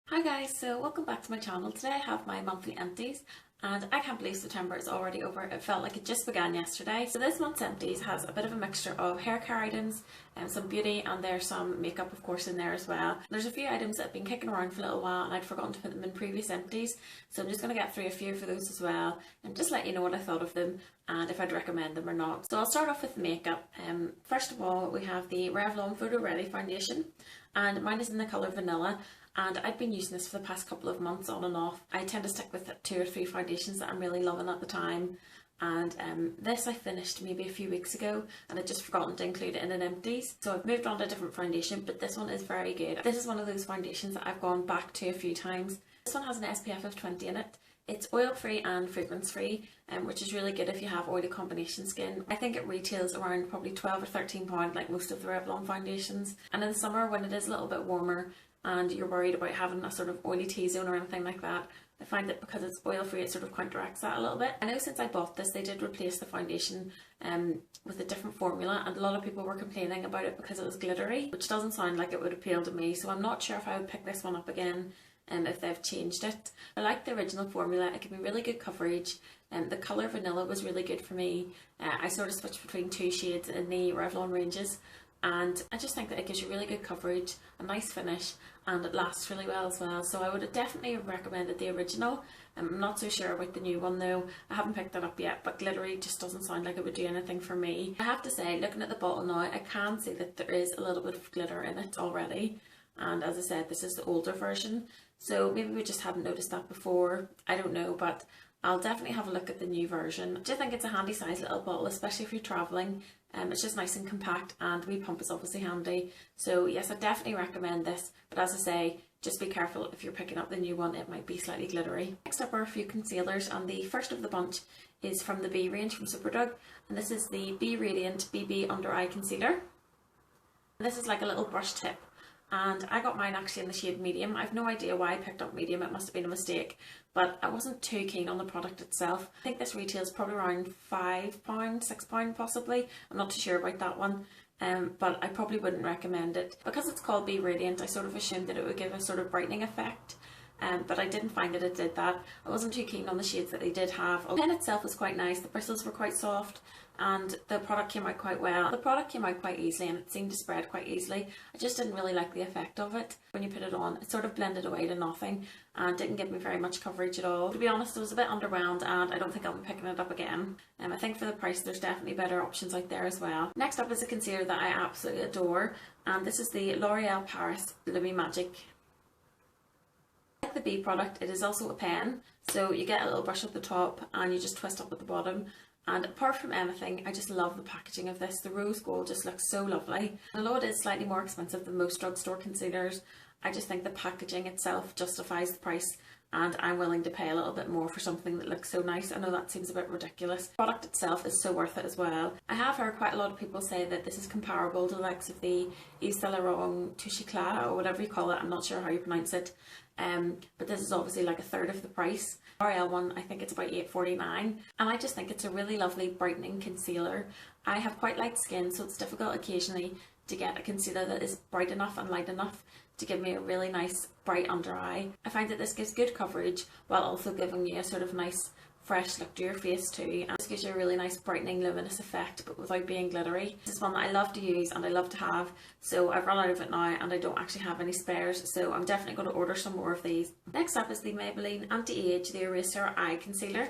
Hi guys, so welcome back to my channel. Today I have my monthly empties and I can't believe September is already over. It felt like it just began yesterday. So this month's empties has a bit of a mixture of hair care items and some beauty, and there's some makeup of course in there as well. There's a few items that have been kicking around for a little while and I'd forgotten to put them in previous empties, so I'm just going to get through a few for those as well and just let you know what I thought of them and if I'd recommend them or not. So I'll start off with makeup. First of all, we have the Revlon Photo Ready foundation, and mine is in the colour Vanilla. And I've been using this for the past couple of months on and off. I tend to stick with 2 or 3 foundations that I'm really loving at the time. And this I finished maybe a few weeks ago and I'd just forgotten to include it in an empties. So I've moved on to a different foundation, but this one is very good. This is one of those foundations that I've gone back to a few times. This one has an SPF of 20 in it. It's oil free and fragrance free, which is really good if you have oily combination skin. I think it retails around probably £12 or £13 like most of the Revlon foundations. And in the summer when it is a little bit warmer and you're worried about having a sort of oily T-zone or anything like that, I find that because it's oil free it sort of counteracts that a little bit. I know since I bought this they did replace the foundation with a different formula, and a lot of people were complaining about it because it was glittery, which doesn't sound like it would appeal to me, so I'm not sure if I would pick this one up again if they've changed it. I like the original formula. It gave me really good coverage. The colour Vanilla was really good for me. I sort of switched between 2 shades in the Revlon ranges, and I just think that it gives you really good coverage, a nice finish, and it lasts really well as well. So I would definitely have recommended the original. I'm not so sure about the new one though. I haven't picked that up yet, but glittery just doesn't sound like it would do anything for me. I have to say, looking at the bottle now, I can see that there is a little bit of glitter in it already. And as I said, this is the older version, so maybe we just hadn't noticed that before. I don't know, but I'll definitely have a look at the new version. I do think it's a handy size little bottle, especially if you're travelling. It's just nice and compact, and wee pump is obviously handy. So yes, I definitely recommend this, but as I say, just be careful if you're picking up the new one, it might be slightly glittery. Next up are a few concealers, and the first of the bunch is from the B range from Superdrug, and this is the Be Radiant BB Under Eye Concealer. This is like a little brush tip, and I got mine actually in the shade medium. I've no idea why I picked up medium, it must have been a mistake, but I wasn't too keen on the product itself. I think this retails probably around £5, £6 possibly. I'm not too sure about that one, but I probably wouldn't recommend it. Because it's called Be Radiant, I sort of assumed that it would give a sort of brightening effect. But I didn't find that it did that. I wasn't too keen on the shades that they did have. The pen itself was quite nice, the bristles were quite soft, and the product came out quite well. The product came out quite easily and it seemed to spread quite easily. I just didn't really like the effect of it. When you put it on, it sort of blended away to nothing and didn't give me very much coverage at all. To be honest, I was a bit underwhelmed and I don't think I'll be picking it up again. I think for the price there's definitely better options out there as well. Next up is a concealer that I absolutely adore, and this is the L'Oreal Paris Lumi Magic. Like the B product, it is also a pen, so you get a little brush at the top and you just twist up at the bottom. And apart from anything, I just love the packaging of this. The rose gold just looks so lovely. Although it is slightly more expensive than most drugstore concealers, I just think the packaging itself justifies the price, and I'm willing to pay a little bit more for something that looks so nice. I know that seems a bit ridiculous. The product itself is so worth it as well. I have heard quite a lot of people say that this is comparable to the likes of the Yves Saint Laurent Touche Eclat, or whatever you call it. I'm not sure how you pronounce it. But this is obviously like a third of the price. L'Oreal one, I think it's about £8.49, and I just think it's a really lovely brightening concealer. I have quite light skin, so it's difficult occasionally to get a concealer that is bright enough and light enough to give me a really nice bright under eye. I find that this gives good coverage while also giving you a sort of nice fresh look to your face too, and this gives you a really nice brightening luminous effect but without being glittery. This is one that I love to use and I love to have, so I've run out of it now and I don't actually have any spares, so I'm definitely going to order some more of these. Next up is the Maybelline Anti-Age The Eraser Eye Concealer,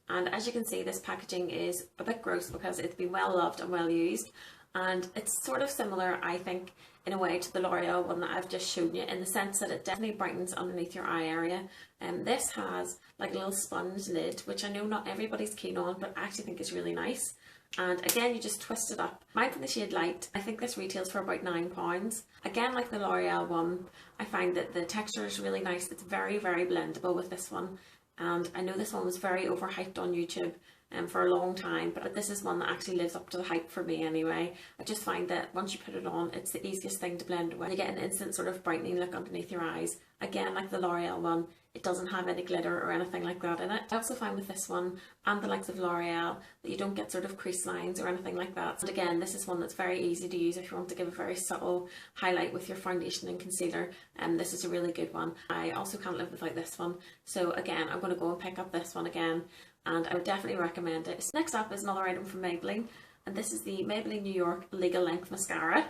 and as you can see this packaging is a bit gross because it's been well loved and well used, and it's sort of similar, I think, in a way to the L'Oreal one that I've just shown you, in the sense that it definitely brightens underneath your eye area. This has like a little sponge lid, which I know not everybody's keen on, but I actually think is really nice. And again, you just twist it up. Mine from the shade Light. I think this retails for about £9. Again, like the L'Oreal one, I find that the texture is really nice. It's very, very blendable with this one. And I know this one was very overhyped on YouTube for a long time, but this is one that actually lives up to the hype for me anyway. I just find that once you put it on, it's the easiest thing to blend away. You get an instant sort of brightening look underneath your eyes. Again, like the L'Oreal one, it doesn't have any glitter or anything like that in it. I also find with this one and the likes of L'Oreal that you don't get sort of crease lines or anything like that. And again, this is one that's very easy to use if you want to give a very subtle highlight with your foundation and concealer, and this is a really good one. I also can't live without this one, so again, I'm going to go and pick up this one again, and I would definitely recommend it. Next up is another item from Maybelline, and this is the Maybelline New York Legal Length Mascara.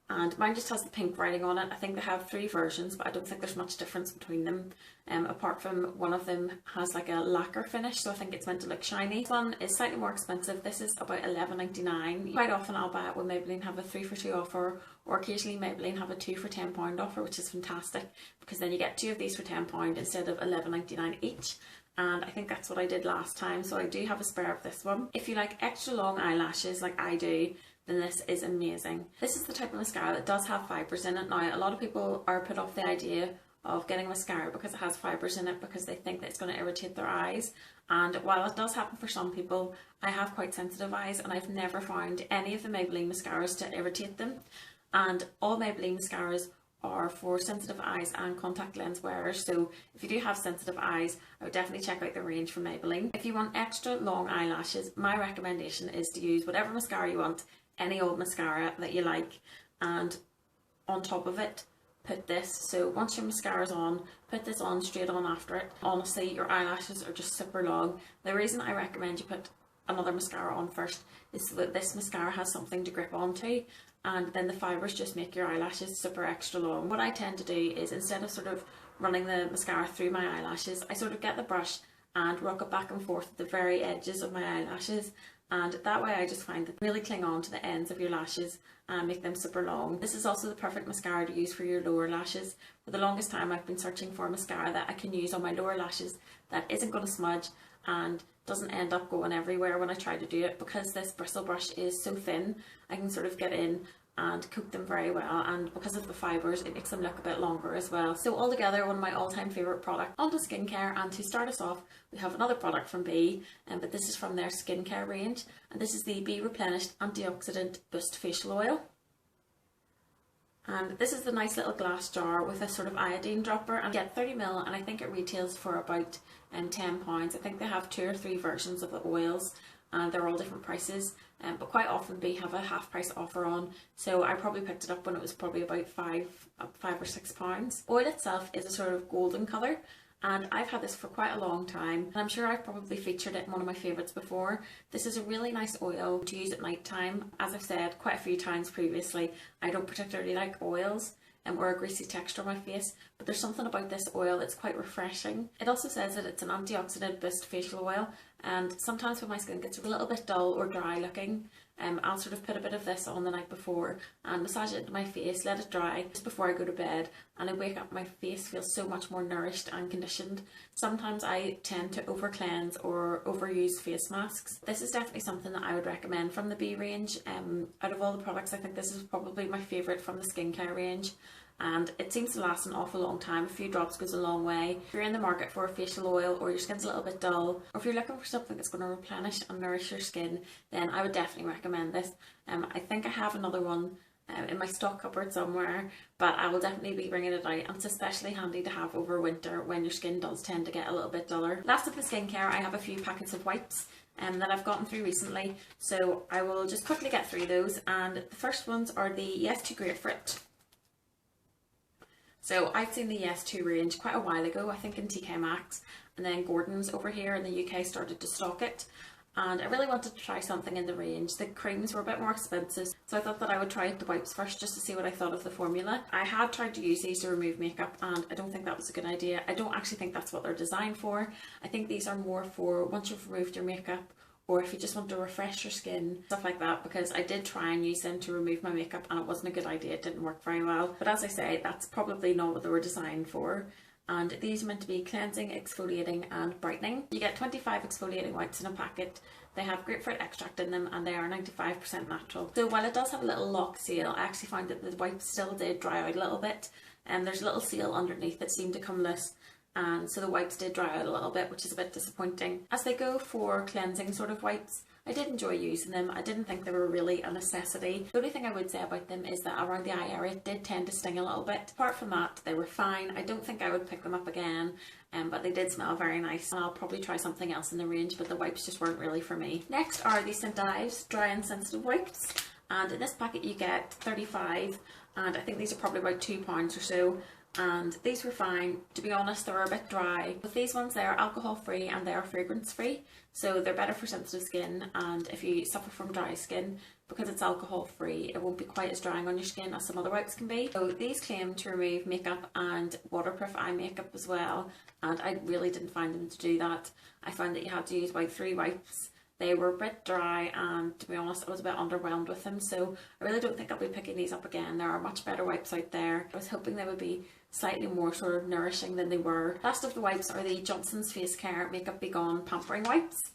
And mine just has the pink writing on it. I think they have 3 versions, but I don't think there's much difference between them, apart from one of them has like a lacquer finish, so I think it's meant to look shiny. This one is slightly more expensive. This is about $11.99. Quite often I'll buy it when Maybelline have a 3 for 2 offer, or occasionally Maybelline have a 2 for £10 offer, which is fantastic because then you get 2 of these for £10 instead of $11.99 each. And I think that's what I did last time, so I do have a spare of this one. If you like extra long eyelashes like I do, then this is amazing. This is the type of mascara that does have fibres in it. Now, a lot of people are put off the idea of getting mascara because it has fibres in it, because they think that it's going to irritate their eyes. And while it does happen for some people, I have quite sensitive eyes and I've never found any of the Maybelline mascaras to irritate them. And all Maybelline mascaras are for sensitive eyes and contact lens wearers, so if you do have sensitive eyes, I would definitely check out the range from Maybelline. If you want extra long eyelashes, my recommendation is to use whatever mascara you want, any old mascara that you like, and on top of it put this. So once your mascara's on, put this on straight on after it. Honestly, your eyelashes are just super long. The reason I recommend you put another mascara on first is so that this mascara has something to grip onto, and then the fibres just make your eyelashes super extra long. What I tend to do is, instead of sort of running the mascara through my eyelashes, I sort of get the brush and rock it back and forth at the very edges of my eyelashes, and that way I just find that they really cling on to the ends of your lashes and make them super long. This is also the perfect mascara to use for your lower lashes. For the longest time I've been searching for a mascara that I can use on my lower lashes that isn't going to smudge and doesn't end up going everywhere when I try to do it, because this bristle brush is so thin. I can sort of get in and cook them very well, and because of the fibres it makes them look a bit longer as well. So altogether, one of my all-time favourite products. On to skincare, and to start us off we have another product from B, but this is from their skincare range, and this is the Be Replenished Antioxidant Boost Facial Oil. And this is the nice little glass jar with a sort of iodine dropper, and you get 30ml, and I think it retails for about £10. I think they have 2 or 3 versions of the oils, and they're all different prices, but quite often they have a half price offer on, so I probably picked it up when it was probably about £5 or £6. Oil itself is a sort of golden colour, and I've had this for quite a long time, and I'm sure I've probably featured it in one of my favourites before. This is a really nice oil to use at night time. As I've said quite a few times previously, I don't particularly like oils or a greasy texture on my face, but there's something about this oil that's quite refreshing. It also says that it's an antioxidant boost facial oil, and sometimes when my skin gets a little bit dull or dry looking, I'll sort of put a bit of this on the night before and massage it into my face, let it dry just before I go to bed, and I wake up, my face feels so much more nourished and conditioned. Sometimes I tend to over cleanse or overuse face masks. This is definitely something that I would recommend from the B range. Out of all the products, I think this is probably my favourite from the skincare range, and it seems to last an awful long time. A few drops goes a long way. If you're in the market for a facial oil, or your skin's a little bit dull, or if you're looking for something that's going to replenish and nourish your skin, then I would definitely recommend this. I think I have another one in my stock cupboard somewhere, but I will definitely be bringing it out, and it's especially handy to have over winter when your skin does tend to get a little bit duller. Last of the skincare, I have a few packets of wipes that I've gotten through recently, so I will just quickly get through those. And the first ones are the Yes Too Great For It. So I've seen the Yes To range quite a while ago, I think in TK Maxx, and then Gordon's over here in the UK started to stock it, and I really wanted to try something in the range. The creams were a bit more expensive, so I thought that I would try the wipes first just to see what I thought of the formula. I had tried to use these to remove makeup, and I don't think that was a good idea. I don't actually think that's what they're designed for. I think these are more for once you've removed your makeup, or if you just want to refresh your skin, stuff like that, because I did try and use them to remove my makeup and it wasn't a good idea. It didn't work very well. But as I say, that's probably not what they were designed for. And these are meant to be cleansing, exfoliating and brightening. You get 25 exfoliating wipes in a packet. They have grapefruit extract in them, and they are 95% natural. So while it does have a little lock seal, I actually found that the wipes still did dry out a little bit, and there's a little seal underneath that seemed to come loose. and so the wipes did dry out a little bit, which is a bit disappointing. As they go for cleansing sort of wipes, I did enjoy using them. I didn't think they were really a necessity. The only thing I would say about them is that around the eye area it did tend to sting a little bit. Apart from that, they were fine. I don't think I would pick them up again, but they did smell very nice. And I'll probably try something else in the range, but the wipes just weren't really for me. Next are the St. Ives Dry and Sensitive Wipes, and in this packet you get 35, and I think these are probably about £2 or so. And these were fine. To be honest, they were a bit dry. With these ones, they are alcohol free and they are fragrance free, so they're better for sensitive skin. And if you suffer from dry skin, because it's alcohol free, it won't be quite as drying on your skin as some other wipes can be. So these claim to remove makeup and waterproof eye makeup as well, and I really didn't find them to do that. I found that you had to use about 3 wipes. They were a bit dry, and to be honest I was a bit underwhelmed with them, so I really don't think I'll be picking these up again. There are much better wipes out there. I was hoping they would be slightly more sort of nourishing than they were. Last of the wipes are the Johnson's Face Care Makeup Be Gone Pampering Wipes.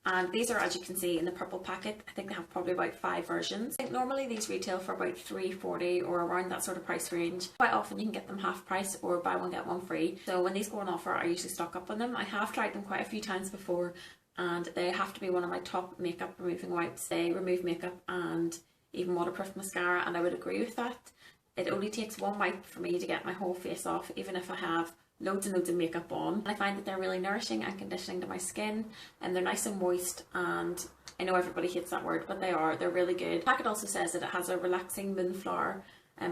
And these are, as you can see, in the purple packet. I think they have probably about 5 versions. I think normally these retail for about £3.40 or around that sort of price range. Quite often you can get them half price or buy one get one free. So when these go on offer, I usually stock up on them. I have tried them quite a few times before, and they have to be one of my top makeup removing wipes. They remove makeup and even waterproof mascara, and I would agree with that. It only takes 1 wipe for me to get my whole face off, even if I have loads and loads of makeup on. I find that they're really nourishing and conditioning to my skin, and they're nice and moist, and I know everybody hates that word, but they're really good. The packet also says that it has a relaxing moonflower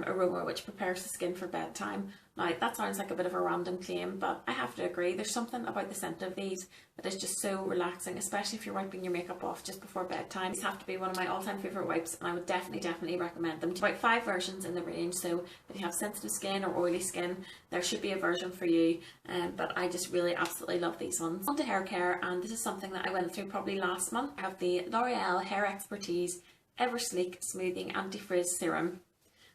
aroma which prepares the skin for bedtime. Now that sounds like a bit of a random claim, but I have to agree, there's something about the scent of these that is just so relaxing, especially if you're wiping your makeup off just before bedtime. These have to be one of my all-time favourite wipes, and I would definitely recommend them. There's about 5 versions in the range, so if you have sensitive skin or oily skin, there should be a version for you, but I just really absolutely love these ones. On to hair care, and this is something that I went through probably last month. I have the L'Oreal Hair Expertise Ever Sleek Smoothing Anti-Frizz Serum.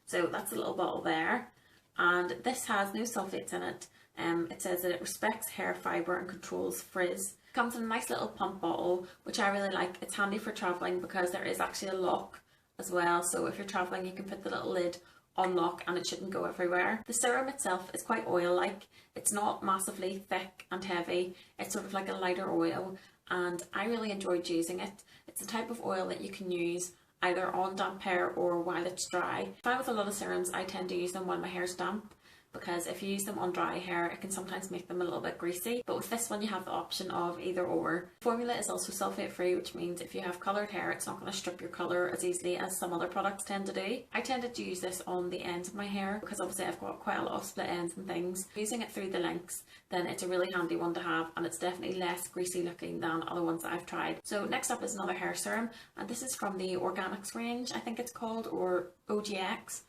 So that's a little bottle there, and this has no sulfates in it. It says that it respects hair fibre and controls frizz. It comes in a nice little pump bottle, which I really like. It's handy for travelling because there is actually a lock as well, so if you're travelling you can put the little lid on lock and it shouldn't go everywhere. The serum itself is quite oil-like. It's not massively thick and heavy. It's sort of like a lighter oil, and I really enjoyed using it. It's the type of oil that you can use either on damp hair or while it's dry. I find with a lot of serums I tend to use them while my hair's damp, because if you use them on dry hair it can sometimes make them a little bit greasy, but with this one you have the option of either or. The formula is also sulfate free, which means if you have coloured hair it's not going to strip your colour as easily as some other products tend to do. I tended to use this on the ends of my hair because obviously I've got quite a lot of split ends and things. Using it through the lengths, then it's a really handy one to have, and it's definitely less greasy looking than other ones that I've tried. So next up is another hair serum, and this is from the Organics range, I think it's called, or OGX.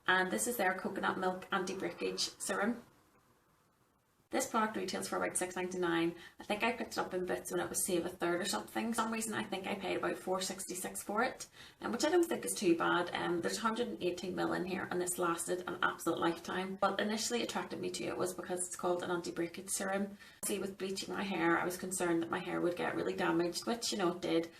And this is their coconut milk anti-breakage serum. This product retails for about £6.99. I think I picked it up in Boots when it was save a third or something. For some reason I think I paid about £4.66 for it, which I don't think is too bad. There's 118ml in here, and this lasted an absolute lifetime. What initially attracted me to it was because it's called an anti-breakage serum. See, with bleaching my hair I was concerned that my hair would get really damaged, which you know it did,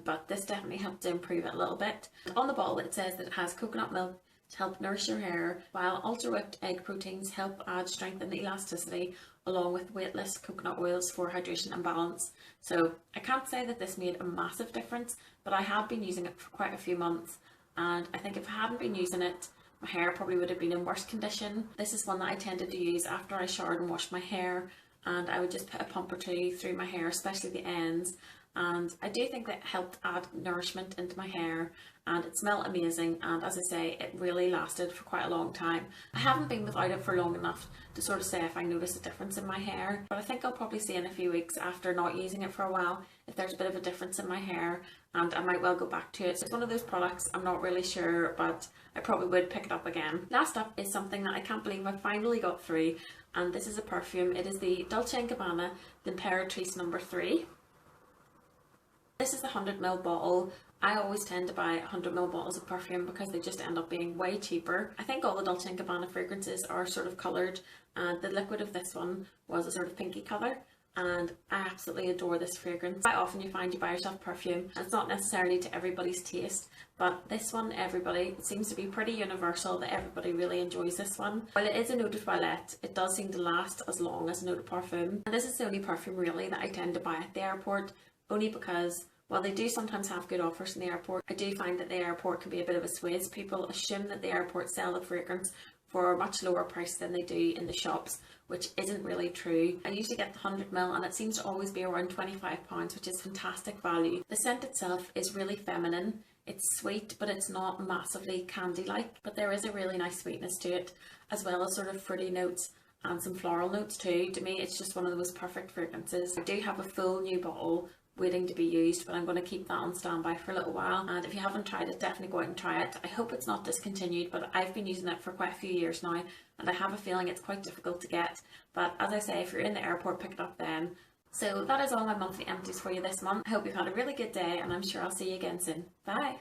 but this definitely helped to improve it a little bit. On the bottle it says that it has coconut milk to help nourish your hair, while ultra whipped egg proteins help add strength and elasticity, along with weightless coconut oils for hydration and balance. So I can't say that this made a massive difference, but I have been using it for quite a few months, and I think if I hadn't been using it my hair probably would have been in worse condition. This is one that I tended to use after I showered and washed my hair, and I would just put a pump or two through my hair, especially the ends, and I do think that helped add nourishment into my hair, and it smelled amazing, and as I say, it really lasted for quite a long time. I haven't been without it for long enough to sort of say if I notice a difference in my hair, but I think I'll probably see in a few weeks after not using it for a while if there's a bit of a difference in my hair, and I might well go back to it. So it's one of those products I'm not really sure, but I probably would pick it up again. Last up is something that I can't believe I finally got through, and this is a perfume. It is the Dolce & Gabbana L'Imperatrice No. 3. This is the 100ml bottle. I always tend to buy 100ml bottles of perfume because they just end up being way cheaper. I think all the Dolce & Gabbana fragrances are sort of coloured, and the liquid of this one was a sort of pinky colour, and I absolutely adore this fragrance. Quite often you find you buy yourself perfume and it's not necessarily to everybody's taste, but this one, it seems to be pretty universal that everybody really enjoys this one. While it is a Eau de Toilette, it does seem to last as long as an Eau de Parfum. And this is the only perfume really that I tend to buy at the airport, only because while they do sometimes have good offers in the airport, I do find that the airport can be a bit of a swizz. People assume that the airport sell the fragrance for a much lower price than they do in the shops, which isn't really true. I usually get the 100ml and it seems to always be around £25, which is fantastic value. The scent itself is really feminine. It's sweet, but it's not massively candy-like, but there is a really nice sweetness to it, as well as sort of fruity notes and some floral notes too. To me, it's just one of the most perfect fragrances. I do have a full new bottle waiting to be used, but I'm going to keep that on standby for a little while. And if you haven't tried it, definitely go out and try it. I hope it's not discontinued, but I've been using it for quite a few years now, and I have a feeling it's quite difficult to get. But as I say, if you're in the airport, pick it up then. So that is all my monthly empties for you this month. I hope you've had a really good day, and I'm sure I'll see you again soon. Bye!